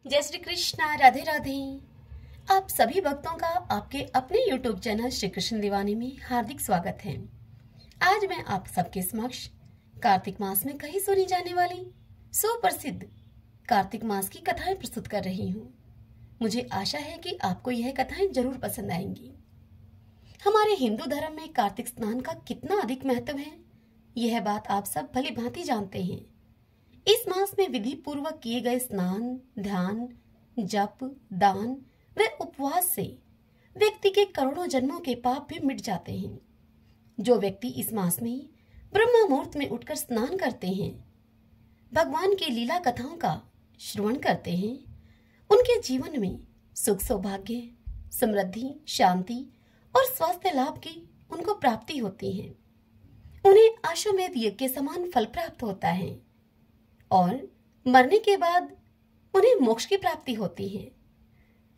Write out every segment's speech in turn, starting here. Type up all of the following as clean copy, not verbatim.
जय श्री कृष्णा, राधे राधे। आप सभी भक्तों का आपके अपने YouTube चैनल श्री कृष्ण दीवानी में हार्दिक स्वागत है। आज मैं आप सबके समक्ष कार्तिक मास में कहीं सुनी जाने वाली सुप्रसिद्ध कार्तिक मास की कथाएं प्रस्तुत कर रही हूँ। मुझे आशा है कि आपको यह कथाएं जरूर पसंद आएंगी। हमारे हिंदू धर्म में कार्तिक स्नान का कितना अधिक महत्व है, यह बात आप सब भली भांति जानते हैं। इस मास में विधि पूर्वक किए गए स्नान, ध्यान, जप, दान व उपवास से व्यक्ति के करोड़ों जन्मों के पाप भी मिट जाते हैं। जो व्यक्ति इस मास में ब्रह्म मुहूर्त में उठकर स्नान करते हैं, भगवान की लीला कथाओं का श्रवण करते हैं, उनके जीवन में सुख, सौभाग्य, समृद्धि, शांति और स्वास्थ्य लाभ की उनको प्राप्ति होती है। उन्हें अश्वमेध यज्ञ के समान फल प्राप्त होता है और मरने के बाद उन्हें मोक्ष की प्राप्ति होती है।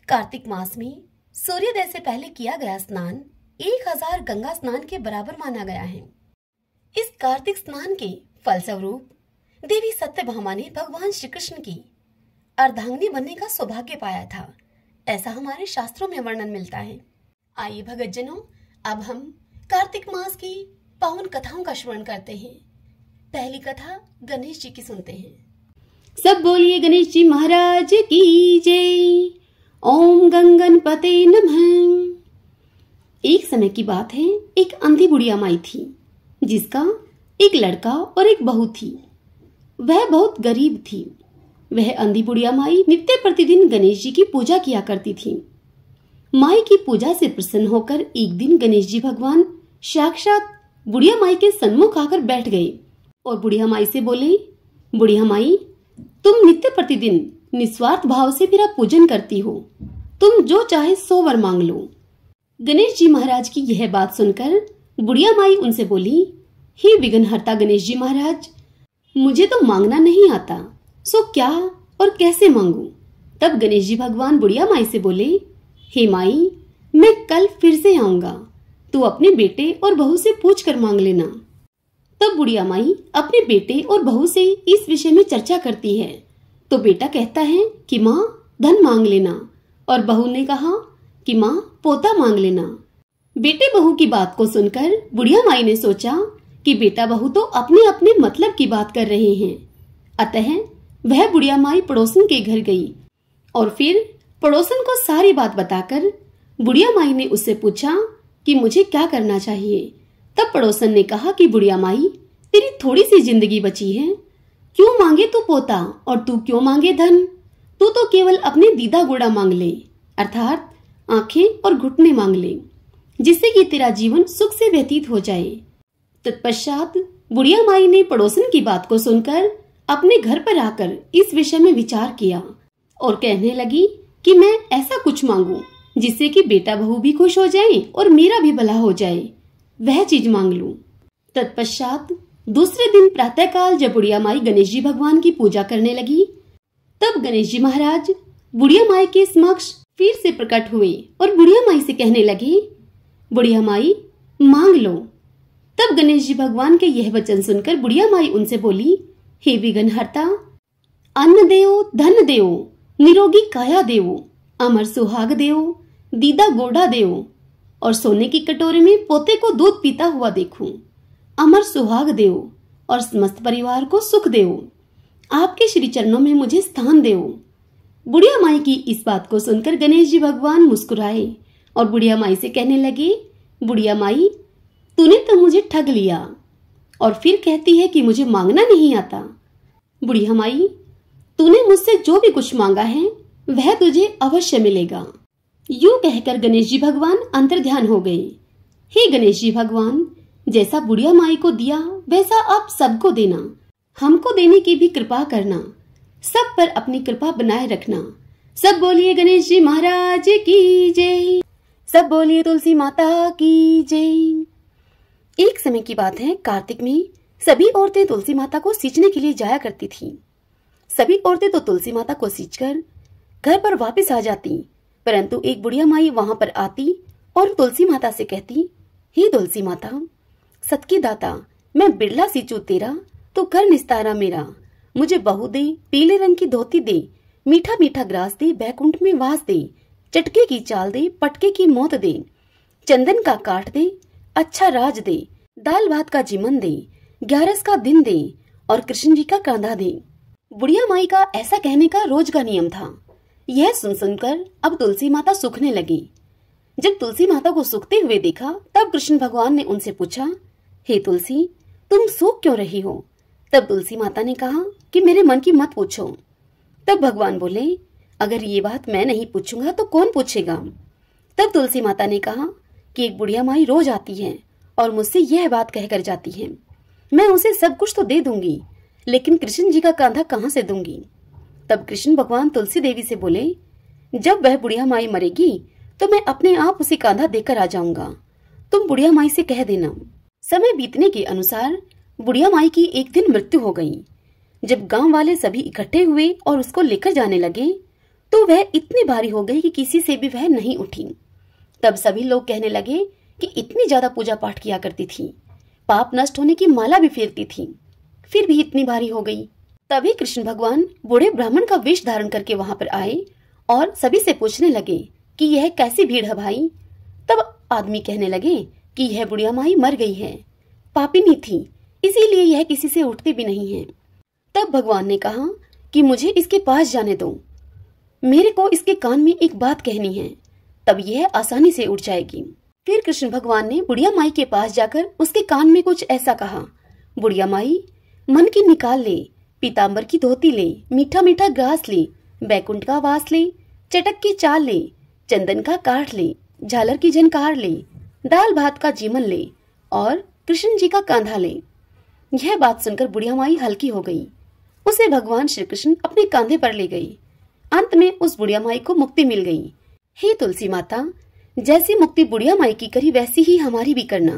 कार्तिक मास में सूर्योदय से पहले किया गया स्नान 1000 गंगा स्नान के बराबर माना गया है। इस कार्तिक स्नान के फलस्वरूप देवी सत्यभामा ने भगवान श्री कृष्ण की अर्धांगिनी बनने का सौभाग्य पाया था, ऐसा हमारे शास्त्रों में वर्णन मिलता है। आइए भगतजनों, अब हम कार्तिक मास की पावन कथाओं का श्रवण करते हैं। पहली कथा गणेश जी की सुनते हैं। सब बोलिए गणेश जी महाराज की जय। ओम गंगनपते नमः। एक समय की बात है, एक अंधी बुढ़िया माई थी जिसका एक लड़का और एक बहू थी। वह बहुत गरीब थी। वह अंधी बुढ़िया माई नित्य प्रतिदिन गणेश जी की पूजा किया करती थी। माई की पूजा से प्रसन्न होकर एक दिन गणेश जी भगवान साक्षात बुढ़िया माई के सन्मुख आकर बैठ गए और बुढ़िया माई से बोले, बुढ़िया माई, तुम नित्य प्रतिदिन निस्वार्थ भाव से मेरा पूजन करती हो, तुम जो चाहे सो वर मांग लो। गणेश जी महाराज की यह बात सुनकर बुढ़िया माई उनसे बोली, हे विघ्नहर्ता गणेश जी महाराज, मुझे तो मांगना नहीं आता, सो क्या और कैसे मांगू। तब गणेश जी भगवान बुढ़िया माई से बोले, हे माई, मैं कल फिर से आऊंगा, तू अपने बेटे और बहू से पूछ कर मांग लेना। तब बुढ़िया माई अपने बेटे और बहू से इस विषय में चर्चा करती है तो बेटा कहता है कि माँ धन मांग लेना, और बहू ने कहा कि माँ पोता मांग लेना। बेटे बहू की बात को सुनकर बुढ़िया माई ने सोचा कि बेटा बहू तो अपने अपने मतलब की बात कर रहे हैं। अतः वह बुढ़िया माई पड़ोसन के घर गई और फिर पड़ोसन को सारी बात बताकर बुढ़िया माई ने उससे पूछा कि मुझे क्या करना चाहिए। तब पड़ोसन ने कहा कि बुढ़िया माई, तेरी थोड़ी सी जिंदगी बची है, क्यों मांगे तू पोता और तू क्यों मांगे धन। तू तो केवल अपने दीदा गोड़ा मांग ले, अर्थात आंखें और घुटने मांग ले, जिससे कि तेरा जीवन सुख से व्यतीत हो जाए। तत्पश्चात बुढ़िया माई ने पड़ोसन की बात को सुनकर अपने घर पर आकर इस विषय में विचार किया और कहने लगी कि मैं ऐसा कुछ मांगू जिससे कि बेटा बहू भी खुश हो जाए और मेरा भी भला हो जाए, वह चीज मांग लूं। तत्पश्चात दूसरे दिन प्रातःकाल जब बुढ़िया माई गणेश जी भगवान की पूजा करने लगी, तब गणेश जी महाराज बुढ़िया माई के समक्ष फिर से प्रकट हुए और बुढ़िया माई से कहने लगे, बुढ़िया माई मांग लो। तब गणेश जी भगवान के यह वचन सुनकर बुढ़िया माई उनसे बोली, हे विघ्नहर्ता, अन्न देओ, धन देओ, निरोगी काया देओ, अमर सुहाग देओ, दीदा गोड़ा देओ, और सोने की कटोरे में पोते को दूध पीता हुआ देखूं। अमर सुहाग देओ और समस्त परिवार को सुख देओ। आपके श्री चरणों में मुझे स्थान देओ। बुढ़िया माई की इस बात को सुनकर गणेश जी भगवान मुस्कुराए और बुढ़िया माई से कहने लगे, बुढ़िया माई, तूने तो मुझे ठग लिया और फिर कहती है कि मुझे मांगना नहीं आता। बुढ़िया माई, तूने मुझसे जो भी कुछ मांगा है वह तुझे अवश्य मिलेगा। यूं कहकर गणेश जी भगवान अंतर्ध्यान हो गए। हे गणेश जी भगवान, जैसा बुढ़िया माई को दिया वैसा आप सबको देना, हमको देने की भी कृपा करना, सब पर अपनी कृपा बनाए रखना। सब बोलिए गणेश जी महाराज की जय। सब बोलिए तुलसी माता की जय। एक समय की बात है, कार्तिक में सभी औरतें तुलसी माता को सींचने के लिए जाया करती थीं। सभी औरतें तो तुलसी माता को सींचकर घर पर वापस आ जाती, परंतु एक बुढ़िया माई वहां पर आती और तुलसी माता से कहती, हे तुलसी माता, सत की दाता, मैं बिरला सींचू तेरा तो कर निस्तारा मेरा। मुझे बहू दे, पीले रंग की धोती दे, मीठा मीठा ग्रास दे, बैकुंठ में वास दे, चटके की चाल दे, पटके की मौत दे, चंदन का काट दे, अच्छा राज दे, दाल भात का जीवन दे, 11 का दिन दे और कृष्ण जी का कांधा दे। बुढ़िया माई का ऐसा कहने का रोज का नियम था। यह सुन सुनकर अब तुलसी माता सूखने लगी। जब तुलसी माता को सूखते हुए देखा तब कृष्ण भगवान ने उनसे पूछा, हे तुलसी, तुम सूख क्यों रही हो? तब तुलसी माता ने कहा कि मेरे मन की मत पूछो। तब भगवान बोले, अगर ये बात मैं नहीं पूछूंगा तो कौन पूछेगा? तब तुलसी माता ने कहा कि एक बुढ़िया माई रोज आती है और मुझसे यह बात कहकर जाती है। मैं उसे सब कुछ तो दे दूंगी, लेकिन कृष्ण जी का कांधा कहाँ से दूंगी? तब कृष्ण भगवान तुलसी देवी से बोले, जब वह बुढ़िया माई मरेगी तो मैं अपने आप उसे कांधा देकर आ जाऊंगा। तुम बुढ़िया माई से कह देना। समय बीतने के अनुसार बुढ़िया माई की एक दिन मृत्यु हो गई। जब गांव वाले सभी इकट्ठे हुए और उसको लेकर जाने लगे तो वह इतनी भारी हो गई कि किसी से भी वह नहीं उठी। तब सभी लोग कहने लगे कि इतनी ज्यादा पूजा पाठ किया करती थी, पाप नष्ट होने की माला भी फेरती थी, फिर भी इतनी भारी हो गई। तभी कृष्ण भगवान बूढ़े ब्राह्मण का वेश धारण करके वहां पर आए और सभी से पूछने लगे कि यह कैसी भीड़ है भाई? तब आदमी कहने लगे कि यह बुढ़िया माई मर गई है, पापिनी थी, इसीलिए यह किसी से उठती भी नहीं है। तब भगवान ने कहा कि मुझे इसके पास जाने दो, मेरे को इसके कान में एक बात कहनी है, तब यह आसानी से उठ जाएगी। फिर कृष्ण भगवान ने बुढ़िया माई के पास जाकर उसके कान में कुछ ऐसा कहा, बुढ़िया माई, मन की निकाल ले, पीताम्बर की धोती ले, मीठा मीठा ग्रास ले, बैकुंठ का वास ले, चटक की चाल ले, चंदन का काठ ले, झालर की झनकार ले, दाल भात का जीवन ले और कृष्ण जी का कांधा ले। यह बात सुनकर बुढ़िया माई हल्की हो गई। उसे भगवान श्री कृष्ण अपने कांधे पर ले गई। अंत में उस बुढ़िया माई को मुक्ति मिल गई। हे तुलसी माता, जैसी मुक्ति बुढ़िया माई की करी वैसी ही हमारी भी करना,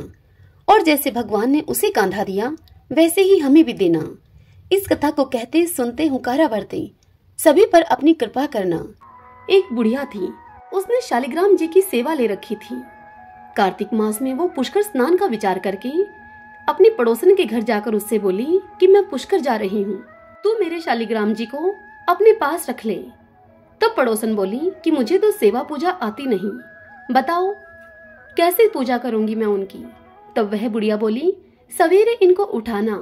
और जैसे भगवान ने उसे कांधा दिया वैसे ही हमें भी देना। इस कथा को कहते सुनते हुंकारा भरते सभी पर अपनी कृपा करना। एक बुढ़िया थी, उसने शालिग्राम जी की सेवा ले रखी थी। कार्तिक मास में वो पुष्कर स्नान का विचार करके अपनी पड़ोसन के घर जाकर उससे बोली कि मैं पुष्कर जा रही हूँ, तू मेरे शालिग्राम जी को अपने पास रख ले। तब पड़ोसन बोली कि मुझे तो सेवा पूजा आती नहीं, बताओ कैसे पूजा करूंगी मैं उनकी। तब वह बुढ़िया बोली, सवेरे इनको उठाना,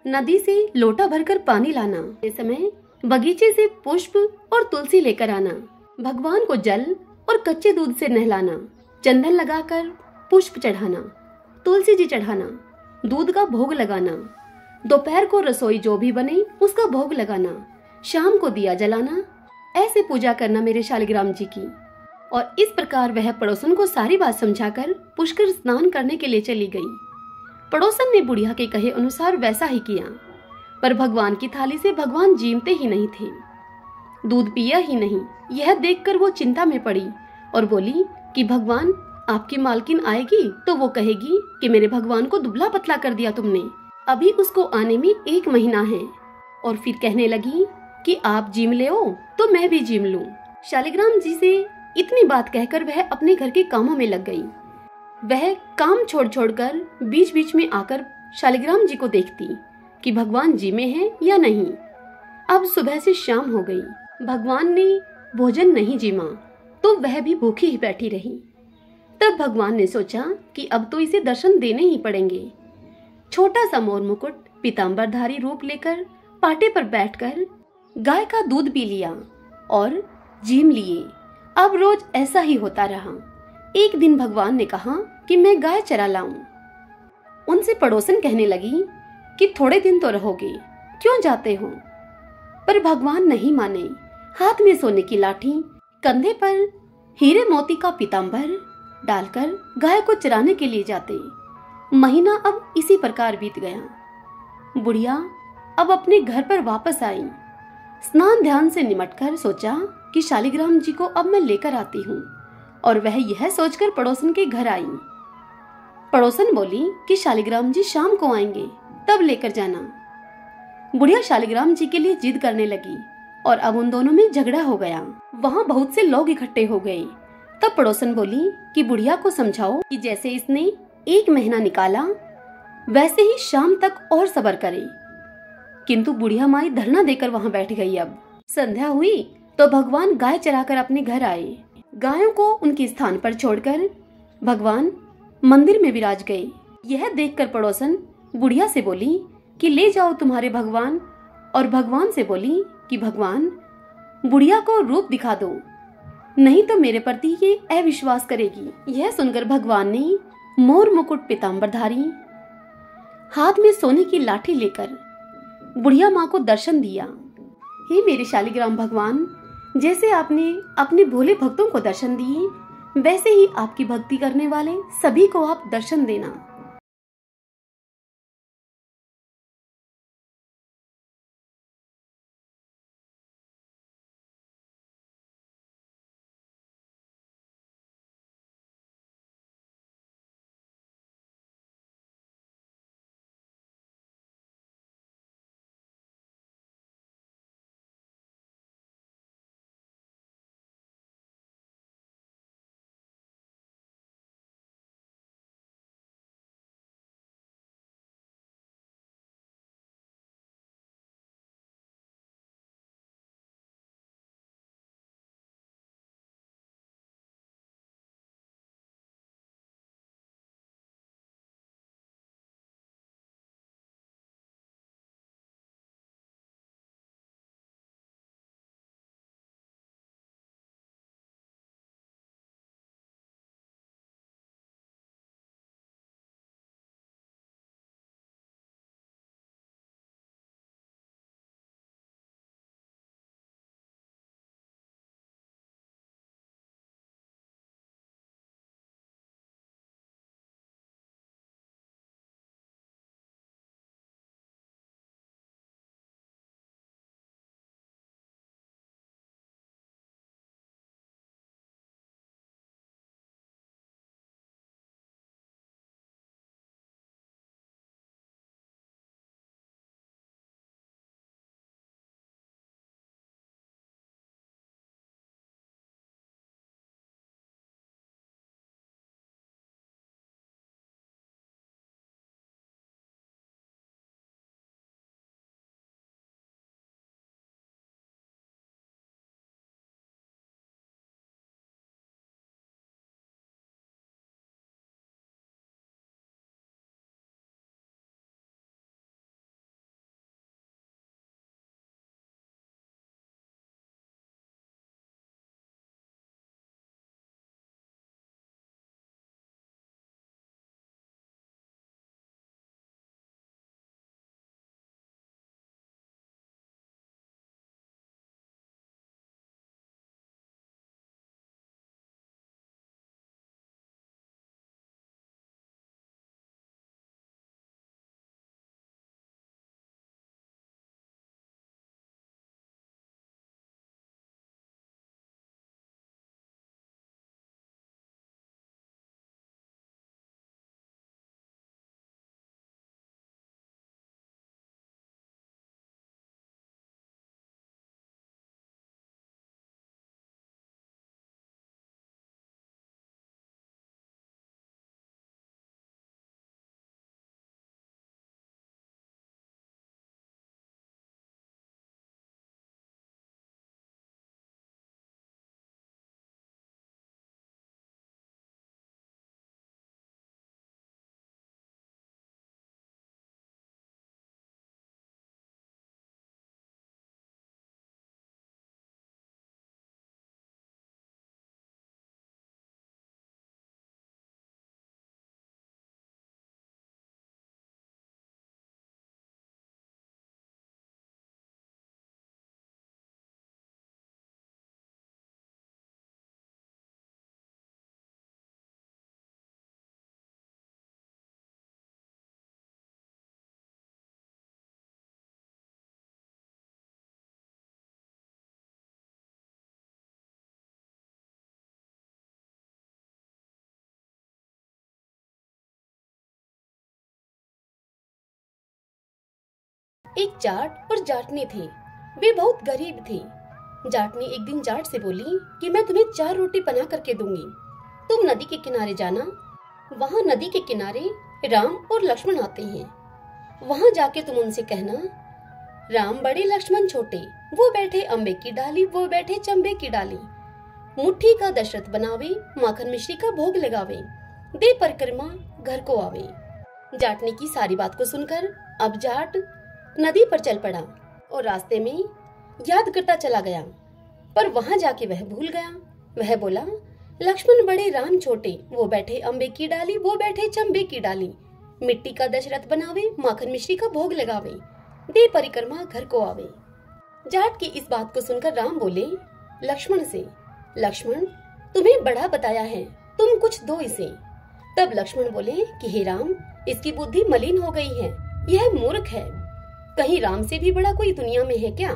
नदी से लोटा भरकर पानी लाना, इस समय बगीचे से पुष्प और तुलसी लेकर आना, भगवान को जल और कच्चे दूध से नहलाना, चंदन लगाकर पुष्प चढ़ाना, तुलसी जी चढ़ाना, दूध का भोग लगाना, दोपहर को रसोई जो भी बने उसका भोग लगाना, शाम को दिया जलाना, ऐसे पूजा करना मेरे शालिग्राम जी की। और इस प्रकार वह पड़ोसन को सारी बात समझाकर पुष्कर स्नान करने के लिए चली गई। पड़ोसन ने बुढ़िया के कहे अनुसार वैसा ही किया, पर भगवान की थाली से भगवान जीमते ही नहीं थे, दूध पिया ही नहीं। यह देखकर वो चिंता में पड़ी और बोली कि भगवान, आपकी मालकिन आएगी तो वो कहेगी कि मेरे भगवान को दुबला पतला कर दिया तुमने, अभी उसको आने में 1 महीना है। और फिर कहने लगी कि आप जीम ले तो मैं भी जीम लूं। शालिग्राम जी से इतनी बात कहकर वह अपने घर के कामों में लग गई। वह काम छोड़ छोड़कर बीच बीच में आकर शालिग्राम जी को देखती कि भगवान जी में हैं या नहीं। अब सुबह से शाम हो गई, भगवान ने भोजन नहीं जीमा तो वह भी भूखी ही बैठी रही। तब भगवान ने सोचा कि अब तो इसे दर्शन देने ही पड़ेंगे। छोटा सा मोर मुकुट पीताम्बरधारी रूप लेकर पाटे पर बैठकर गाय का दूध पी लिया और जीम लिए। अब रोज ऐसा ही होता रहा। एक दिन भगवान ने कहा कि मैं गाय चरा लाऊं। उनसे पड़ोसन कहने लगी कि थोड़े दिन तो रहोगे, क्यों जाते हो? पर भगवान नहीं माने। हाथ में सोने की लाठी, कंधे पर हीरे मोती का पीताम्बर डालकर गाय को चराने के लिए जाते। महीना अब इसी प्रकार बीत गया। बुढ़िया अब अपने घर पर वापस आई। स्नान ध्यान से निमटकर सोचा कि शालिग्राम जी को अब मैं लेकर आती हूँ, और वह यह सोचकर पड़ोसन के घर आई। पड़ोसन बोली कि शालिग्राम जी शाम को आएंगे, तब लेकर जाना। बुढ़िया शालिग्राम जी के लिए जिद करने लगी और अब उन दोनों में झगड़ा हो गया। वहाँ बहुत से लोग इकट्ठे हो गए। तब पड़ोसन बोली कि बुढ़िया को समझाओ कि जैसे इसने 1 महीना निकाला वैसे ही शाम तक और सब्र करे। किंतु बुढ़िया माई धरना देकर वहाँ बैठ गई। अब संध्या हुई तो भगवान गाय चराकर अपने घर आए। गायों को उनके स्थान पर छोड़कर भगवान मंदिर में विराज गए। यह देखकर पड़ोसन बुढ़िया से बोली कि ले जाओ तुम्हारे भगवान, और भगवान से बोली कि भगवान बुढ़िया को रूप दिखा दो, नहीं तो मेरे प्रति ये अविश्वास करेगी। यह सुनकर भगवान ने मोर मुकुट पीताम्बरधारी हाथ में सोने की लाठी लेकर बुढ़िया माँ को दर्शन दिया। हे मेरे शालिग्राम भगवान, जैसे आपने अपने भोले भक्तों को दर्शन दिए, वैसे ही आपकी भक्ति करने वाले सभी को आप दर्शन देना। एक जाट और जाटनी थे। वे बहुत गरीब थे। जाटनी एक दिन जाट से बोली कि मैं तुम्हें 4 रोटी बना करके दूंगी, तुम नदी के किनारे जाना। वहाँ नदी के किनारे राम और लक्ष्मण आते हैं, वहाँ जाके तुम उनसे कहना राम बड़े लक्ष्मण छोटे, वो बैठे अम्बे की डाली, वो बैठे चंबे की डाली। मुट्ठी का दशरथ बनावे, माखन मिश्री का भोग लगावे, दे परिक्रमा घर को आवे। जाटने की सारी बात को सुनकर अब जाट नदी पर चल पड़ा और रास्ते में याद करता चला गया, पर वहां जाके वह भूल गया। वह बोला, लक्ष्मण बड़े राम छोटे, वो बैठे अम्बे की डाली, वो बैठे चंबे की डाली। मिट्टी का दशरथ बनावे, माखन मिश्री का भोग लगावे, दे परिक्रमा घर को आवे। जाट की इस बात को सुनकर राम बोले लक्ष्मण से, लक्ष्मण तुम्हें बड़ा बताया है, तुम कुछ दो इसे। तब लक्ष्मण बोले कि हे राम, इसकी बुद्धि मलिन हो गई है, यह मूर्ख है, कहीं राम से भी बड़ा कोई दुनिया में है क्या?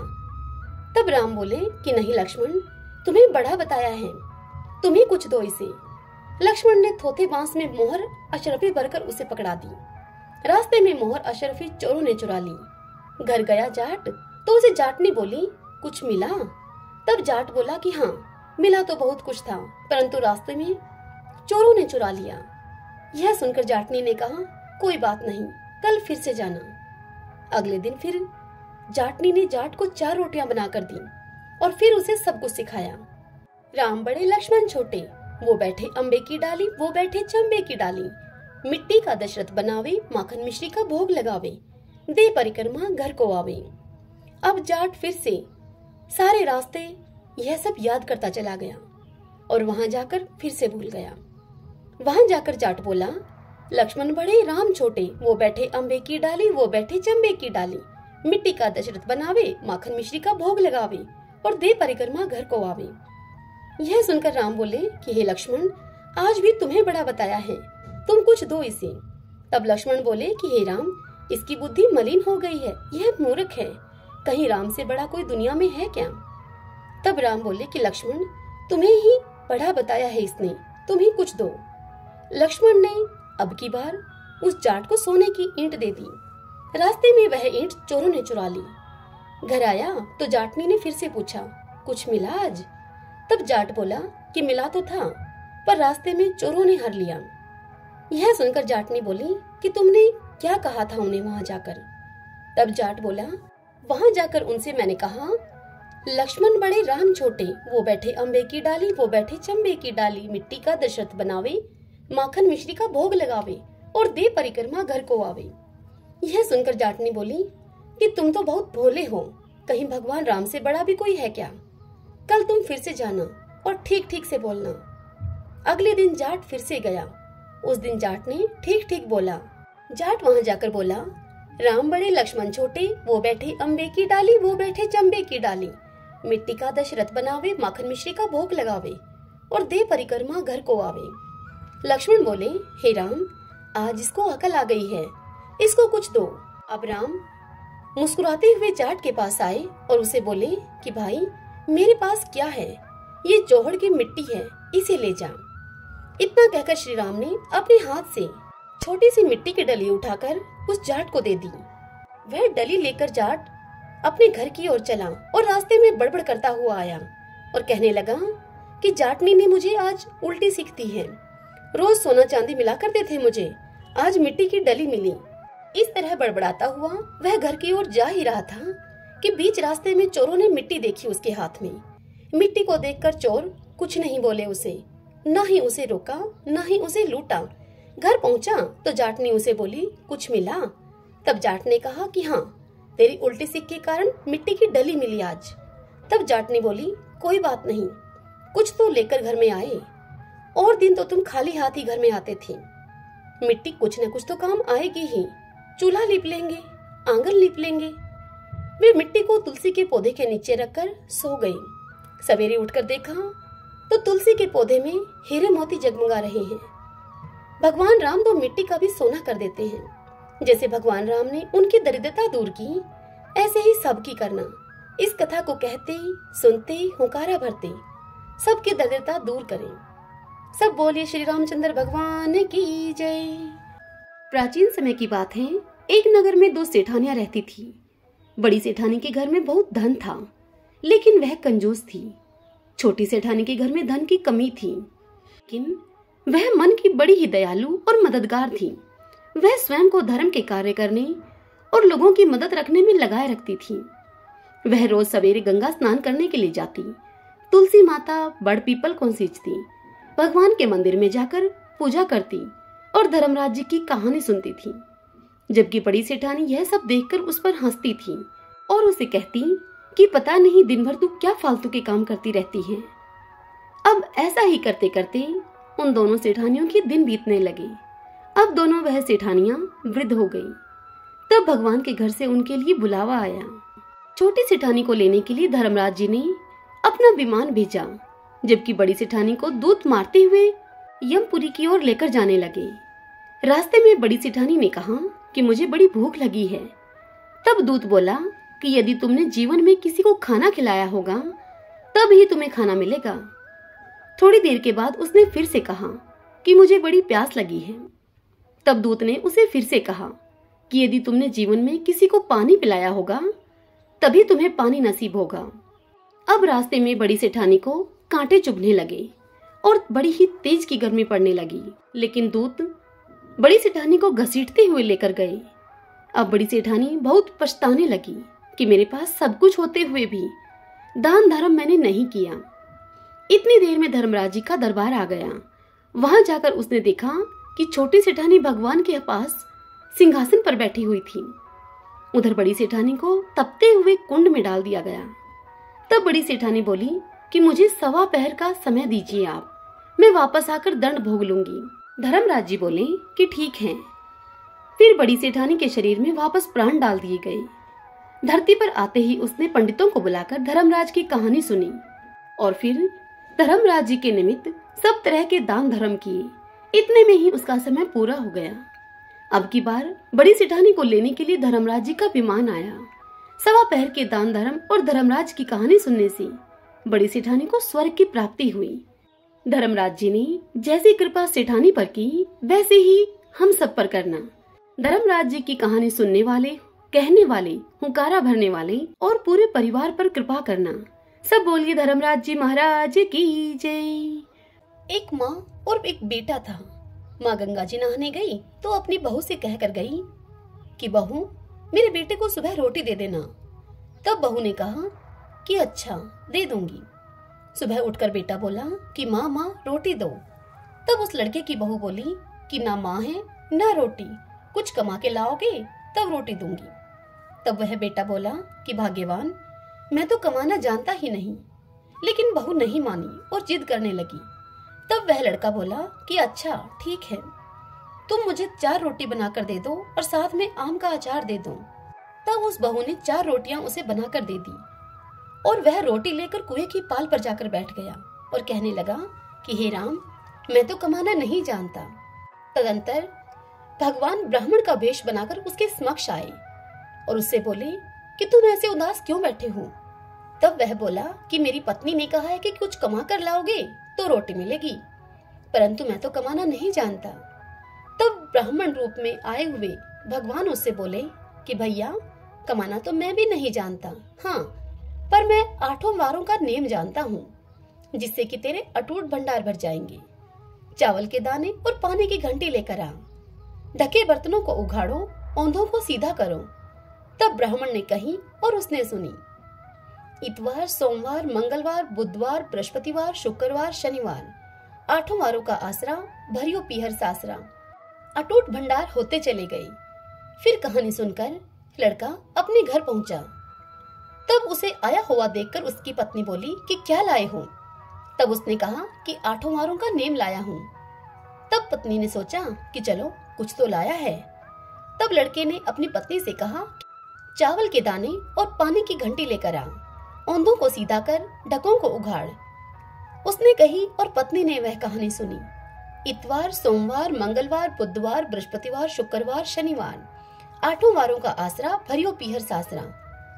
तब राम बोले कि नहीं लक्ष्मण, तुम्हें बड़ा बताया है, तुम्हें कुछ दो इसे। लक्ष्मण ने थोथे बांस में मोहर अशरफी भरकर उसे पकड़ा दी। रास्ते में मोहर अशरफी चोरों ने चुरा ली। घर गया जाट तो उसे जाटनी बोली, कुछ मिला? तब जाट बोला कि हाँ, मिला तो बहुत कुछ था, परंतु रास्ते में चोरों ने चुरा लिया। यह सुनकर जाटनी ने कहा, कोई बात नहीं, कल फिर से जाना। अगले दिन फिर जाटनी ने जाट को 4 रोटियां बनाकर दी और फिर उसे सब कुछ सिखाया। राम बड़े लक्ष्मण छोटे, वो बैठे अम्बे की डाली, वो बैठे चंबे की डाली। मिट्टी का दशरथ बनावे, माखन मिश्री का भोग लगावे, दे परिक्रमा घर को आवे। अब जाट फिर से सारे रास्ते यह सब याद करता चला गया और वहां जाकर फिर से भूल गया। वहां जाकर जाट बोला, लक्ष्मण बड़े राम छोटे, वो बैठे अम्बे की डाली, वो बैठे चंबे की डाली। मिट्टी का दशरथ बनावे, माखन मिश्री का भोग लगावे और दे परिक्रमा घर को आवे। यह सुनकर राम बोले कि हे लक्ष्मण, आज भी तुम्हें बड़ा बताया है, तुम कुछ दो इसे। तब लक्ष्मण बोले कि हे राम, इसकी बुद्धि मलिन हो गई है, यह मूर्ख है, कहीं राम से बड़ा कोई दुनिया में है क्या? तब राम बोले कि लक्ष्मण, तुम्हें ही बड़ा बताया है इसने, तुम ही कुछ दो। लक्ष्मण ने अब की बार उस जाट को सोने की ईंट दे दी। रास्ते में वह ईंट चोरों ने चुरा ली। घर आया तो जाटनी ने फिर से पूछा, कुछ मिला आज? तब जाट बोला कि मिला तो था, पर रास्ते में चोरों ने हर लिया। यह सुनकर जाटनी बोली कि तुमने क्या कहा था उन्हें वहां जाकर? तब जाट बोला, वहां जाकर उनसे मैंने कहा, लक्ष्मण बड़े राम छोटे, वो बैठे अम्बे की डाली, वो बैठे चंबे की डाली। मिट्टी का दशरथ बनावे, माखन मिश्री का भोग लगावे और दे परिक्रमा घर को आवे। यह सुनकर जाटनी बोली कि तुम तो बहुत भोले हो, कहीं भगवान राम से बड़ा भी कोई है क्या? कल तुम फिर से जाना और ठीक ठीक से बोलना। अगले दिन जाट फिर से गया। उस दिन जाट ने ठीक ठीक बोला। जाट वहां जाकर बोला, राम बड़े लक्ष्मण छोटे, वो बैठे अम्बे की डाली, वो बैठे चंबे की डाली। मिट्टी का दशरथ बनावे, माखन मिश्री का भोग लगावे और दे परिक्रमा घर को आवे। लक्ष्मण बोले, हे राम, आज इसको अकल आ गई है, इसको कुछ दो। अब राम मुस्कुराते हुए जाट के पास आए और उसे बोले कि भाई, मेरे पास क्या है, ये जोहड़ की मिट्टी है, इसे ले जा। इतना कहकर श्री राम ने अपने हाथ से छोटी सी मिट्टी की डली उठाकर उस जाट को दे दी। वह डली लेकर जाट अपने घर की ओर चला और रास्ते में बड़बड़ करता हुआ आया और कहने लगा कि जाटनी ने मुझे आज उल्टी सीख दी है। रोज सोना चांदी मिला करते थे मुझे, आज मिट्टी की डली मिली। इस तरह बड़बड़ाता हुआ वह घर की ओर जा ही रहा था कि बीच रास्ते में चोरों ने मिट्टी देखी उसके हाथ में। मिट्टी को देखकर चोर कुछ नहीं बोले उसे, न ही उसे रोका, न ही उसे लूटा। घर पहुंचा तो जाटनी उसे बोली, कुछ मिला? तब जाट ने कहा कि हाँ, तेरी उल्टी सीख के कारण मिट्टी की डली मिली आज। तब जाटनी बोली, कोई बात नहीं, कुछ तो लेकर घर में आए, और दिन तो तुम खाली हाथ ही घर में आते थे। मिट्टी कुछ न कुछ तो काम आएगी ही, चूल्हा लीप लेंगे, आंगन लीप लेंगे। वे मिट्टी को तुलसी के पौधे के नीचे रखकर सो गई। सवेरे उठकर देखा तो तुलसी के पौधे में हीरे मोती जगमगा रहे हैं। भगवान राम तो मिट्टी का भी सोना कर देते हैं। जैसे भगवान राम ने उनकी दरिद्रता दूर की, ऐसे ही सबकी करना। इस कथा को कहते सुनते हुंकारा भरते सबकी दरिद्रता दूर करें। सब बोलिए श्री रामचंद्र भगवान की जय। प्राचीन समय की बात है, एक नगर में 2 सेठानियां रहती थी। बड़ी सेठानी के घर में बहुत धन था, लेकिन वह कंजूस थी। छोटी सेठानी के घर में धन की कमी थी, लेकिन वह मन की बड़ी ही दयालु और मददगार थी। वह स्वयं को धर्म के कार्य करने और लोगों की मदद रखने में लगाए रखती थी। वह रोज सवेरे गंगा स्नान करने के लिए जाती, तुलसी माता, बड़ पीपल को सींचती, भगवान के मंदिर में जाकर पूजा करती और धर्मराज जी की कहानी सुनती थी। जबकि बड़ी सेठानी यह सब देखकर उस पर हंसती थी और उसे कहती कि पता नहीं दिन भर तू क्या फालतू के काम करती रहती है। अब ऐसा ही करते करते उन दोनों सेठानियों के दिन बीतने लगे। अब दोनों वह सेठानियां वृद्ध हो गई। तब भगवान के घर से उनके लिए बुलावा आया। छोटी सेठानी को लेने के लिए धर्मराज जी ने अपना विमान भेजा, जबकि बड़ी सेठानी को दूत मारते हुए यमपुरी की ओर लेकर जाने लगे। रास्ते में बड़ी सेठानी ने कहा कि मुझे बड़ी भूख लगी है। तब दूत बोला कि यदि तुमने जीवन में किसी को खाना खिलाया होगा तब ही तुम्हें खाना मिलेगा। थोड़ी देर के बाद उसने फिर से कहा कि मुझे बड़ी प्यास लगी है। तब दूत ने उसे फिर से कहा कि यदि तुमने जीवन में किसी को पानी पिलाया होगा तभी तुम्हें पानी नसीब होगा। अब रास्ते में बड़ी सेठानी को कांटे चुभने लगे और बड़ी ही तेज की गर्मी पड़ने लगी, लेकिन दूत बड़ी सेठानी को घसीटते हुए लेकर गए। अब बड़ी सेठानी बहुत पछताने लगी कि मेरे पास सब कुछ होते हुए भी दान धर्म मैंने नहीं किया। इतनी देर में धर्मराज जी का दरबार आ गया। वहां जाकर उसने देखा कि छोटी सेठानी भगवान के पास सिंहासन पर बैठी हुई थी। उधर बड़ी सेठानी को तपते हुए कुंड में डाल दिया गया। तब बड़ी सेठानी बोली कि मुझे 1.25 पहर का समय दीजिए आप, मैं वापस आकर दंड भोग लूंगी। धर्मराज जी बोले कि ठीक है। फिर बड़ी सेठानी के शरीर में वापस प्राण डाल दिए गए। धरती पर आते ही उसने पंडितों को बुलाकर धर्मराज की कहानी सुनी और फिर धर्मराज जी के निमित्त सब तरह के दान धर्म किए। इतने में ही उसका समय पूरा हो गया। अब की बार बड़ी सेठानी को लेने के लिए धर्मराज जी का विमान आया। 1.25 पहर के दान धर्म और धर्मराज की कहानी सुनने से बड़ी सेठानी को स्वर्ग की प्राप्ति हुई। धर्मराज जी ने जैसी कृपा सेठानी पर की वैसे ही हम सब पर करना। धर्मराज जी की कहानी सुनने वाले, कहने वाले, हुंकारा भरने वाले और पूरे परिवार पर कृपा करना। सब बोलिए धर्मराज जी महाराज की जय। एक माँ और एक बेटा था। माँ गंगा जी नहाने गई तो अपनी बहू से कहकर गई कि बहू मेरे बेटे को सुबह रोटी दे देना। तब बहू ने कहा कि अच्छा दे दूंगी। सुबह उठकर बेटा बोला कि माँ माँ रोटी दो। तब उस लड़के की बहू बोली कि ना माँ है ना रोटी, कुछ कमा के लाओगे तब रोटी दूंगी। तब वह बेटा बोला कि भाग्यवान, मैं तो कमाना जानता ही नहीं। लेकिन बहू नहीं मानी और जिद करने लगी। तब वह लड़का बोला कि अच्छा ठीक है, तुम मुझे 4 रोटी बनाकर दे दो और साथ में आम का अचार दे दो। तब उस बहू ने 4 रोटियां उसे बनाकर दे दी और वह रोटी लेकर कुएं की पाल पर जाकर बैठ गया और कहने लगा कि हे राम, मैं तो कमाना नहीं जानता। तदंतर भगवान ब्राह्मण का वेश बनाकर उसके समक्ष आए और उससे बोले कि तुम ऐसे उदास क्यों बैठे हो। तब वह बोला कि मेरी पत्नी ने कहा है कि कुछ कमा कर लाओगे तो रोटी मिलेगी, परंतु मैं तो कमाना नहीं जानता। तब ब्राह्मण रूप में आए हुए भगवान उससे बोले कि भैया, कमाना तो मैं भी नहीं जानता, हाँ, पर मैं 8 वारों का नेम जानता हूँ जिससे कि तेरे अटूट भंडार भर जाएंगे। चावल के दाने और पानी की घंटी लेकर आ, ढके बर्तनों को उघाड़ो, औंधों को सीधा करो। तब ब्राह्मण ने कही और उसने सुनी। इतवार, सोमवार, मंगलवार, बुधवार, बृहस्पतिवार, शुक्रवार, शनिवार, 8 वारों का आसरा, भरियो पीहर सासरा। अटूट भंडार होते चले गए। फिर कहानी सुनकर लड़का अपने घर पहुंचा। तब उसे आया हुआ देखकर उसकी पत्नी बोली कि क्या लाए हो। तब उसने कहा कि 8 वारों का नेम लाया हूँ। तब पत्नी ने सोचा कि चलो कुछ तो लाया है। तब लड़के ने अपनी पत्नी से कहा, चावल के दाने और पानी की घंटी लेकर आ, औंधों को सीधा कर, ढकों को उघाड़। उसने कही और पत्नी ने वह कहानी सुनी। इतवार, सोमवार, मंगलवार, बुधवार, बृहस्पतिवार, शुक्रवार, शनिवार, 8 वारों का आसरा, भरियो पीहर सासरा।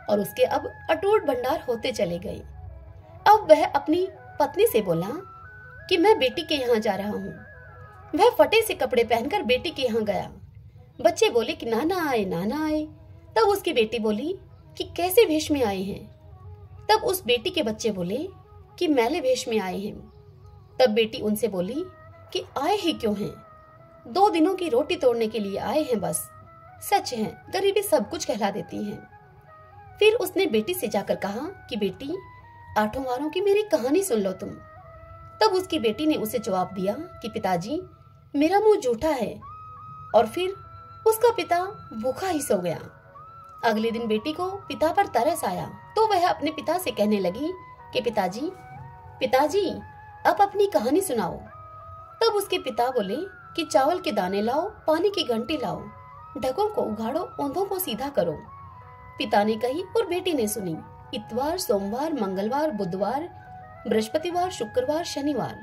और उसके अब अटूट भंडार होते चले गए। अब वह अपनी पत्नी से बोला कि मैं बेटी के यहाँ जा रहा हूँ। वह फटे से कपड़े पहनकर बेटी के यहाँ गया। बच्चे बोले कि नाना आए, नाना आए। तब उसकी बेटी बोली कि कैसे वेश में आए हैं। तब उस बेटी के बच्चे बोले कि मैले वेश में आए हैं। तब बेटी उनसे बोली कि आए ही क्यों हैं, 2 दिनों की रोटी तोड़ने के लिए आए हैं बस। सच है, गरीबी सब कुछ कहला देती है। फिर उसने बेटी से जाकर कहा कि बेटी, 8 वारों की मेरी कहानी सुन लो तुम। तब उसकी बेटी ने उसे जवाब दिया कि पिताजी, मेरा मुंह जूठा है। और फिर उसका पिता भूखा ही सो गया। अगले दिन बेटी को पिता पर तरस आया तो वह अपने पिता से कहने लगी कि पिताजी, पिताजी, अब अपनी कहानी सुनाओ। तब उसके पिता बोले कि चावल के दाने लाओ, पानी की घंटी लाओ, ढकों को उघाड़ो, ओंधों को सीधा करो। पिता ने कही और बेटी ने सुनी। इतवार, सोमवार, मंगलवार, बुधवार, बृहस्पतिवार, शुक्रवार, शनिवार,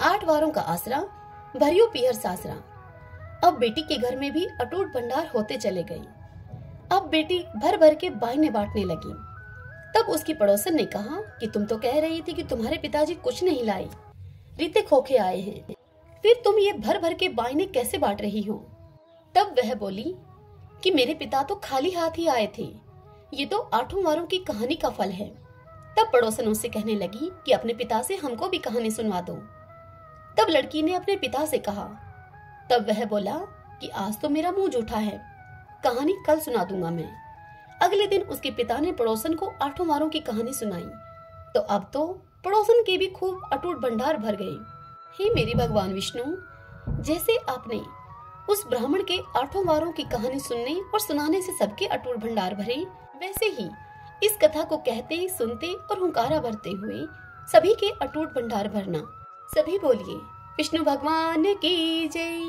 8 वारों का आसरा, भरियो पीहर सासरा। अब बेटी के घर में भी अटूट भंडार होते चले गए। अब बेटी भर भर के बायने बांटने लगी। तब उसकी पड़ोसन ने कहा कि तुम तो कह रही थी कि तुम्हारे पिताजी कुछ नहीं लाए, रीते खोखे आए हैं, फिर तुम ये भर भर के बायने कैसे बांट रही हो? तब वह बोली कि मेरे पिता तो खाली हाथ ही आए थे, ये तो 8 वारों की कहानी का फल है। तब पड़ोसन उससे कहने लगी कि अपने पिता से हमको भी कहानी सुनवा दो। तब लड़की ने अपने पिता से कहा। तब वह बोला कि आज तो मेरा मुंह जूठा है, कहानी कल सुना दूंगा मैं। अगले दिन उसके पिता ने पड़ोसन को 8 वारों की कहानी सुनाई तो अब तो पड़ोसन के भी खूब अटूट भंडार भर गए। हे मेरे भगवान विष्णु, जैसे आपने उस ब्राह्मण के 8 वारों की कहानी सुनने और सुनाने से सबके अटूट भंडार भरे, वैसे ही इस कथा को कहते, सुनते और हुंकारा भरते हुए सभी के अटूट भंडार भरना। सभी बोलिए विष्णु भगवान की जय।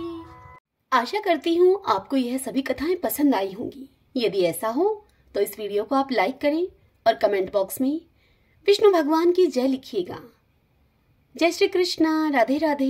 आशा करती हूँ आपको यह सभी कथाएं पसंद आई होंगी। यदि ऐसा हो तो इस वीडियो को आप लाइक करें और कमेंट बॉक्स में विष्णु भगवान की जय लिखिएगा। जय श्री कृष्णा। राधे राधे।